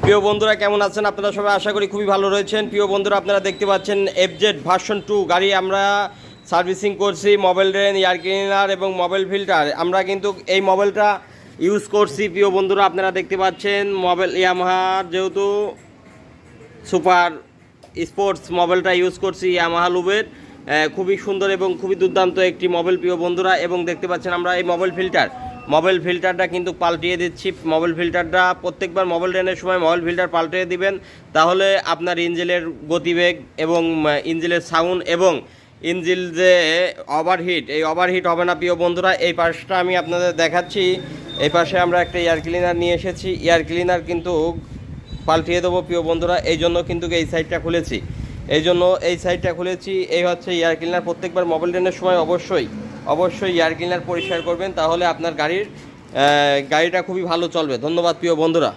প্রিয় বন্ধুরা কেমন আছেন আপনারা সবাই? আশা করি খুবই ভালো রয়েছেন। প্রিয় বন্ধুরা আপনারা দেখতে পাচ্ছেন FZ ভার্সন 2 গাড়ি আমরা সার্ভিসিং করছি। মোবাইল ড্রেন, এয়ার ক্লিনার এবং মোবাইল ফিল্টার আমরা কিন্তু এই মোবাইলটা ইউজ করছি। প্রিয় বন্ধুরা আপনারা দেখতে পাচ্ছেন মোবাইল ইয়ামাহার যেহেতু সুপার স্পোর্টস মোবাইলটা ইউজ করছি ইয়ামাহা লুবের। খুবই সুন্দর এবং খুবই দুর্দান্ত একটি মোবাইল প্রিয় বন্ধুরা। এবং দেখতে পাচ্ছেন আমরা এই মোবাইল ফিল্টারটা কিন্তু পাল্টিয়ে দিচ্ছি। মোবাইল ফিল্টারটা প্রত্যেকবার মোবাইল ড্রেনের সময় মোবাইল ফিল্টার পাল্টিয়ে দিবেন, তাহলে আপনার ইঞ্জিনের গতিবেগ এবং ইঞ্জিনের সাউন্ড এবং ইঞ্জিন যে ওভারহিট, এই ওভারহিট হবে না প্রিয় বন্ধুরা। এই পাশটা আমি আপনাদের দেখাচ্ছি। এই পাশে আমরা একটা এয়ার ক্লিনার নিয়ে এসেছি। এয়ার ক্লিনার কিন্তু পাল্টিয়ে দেবো প্রিয় বন্ধুরা, এই জন্য কিন্তু এই সাইডটা খুলেছি। এই হচ্ছে এয়ার ক্লিনার। প্রত্যেকবার মোবাইল ড্রেনের সময় অবশ্যই এয়ার ক্লিনার পরিষ্কার করবেন, তাহলে আপনার গাড়িটা খুবই ভালো চলবে। ধন্যবাদ প্রিয় বন্ধুরা।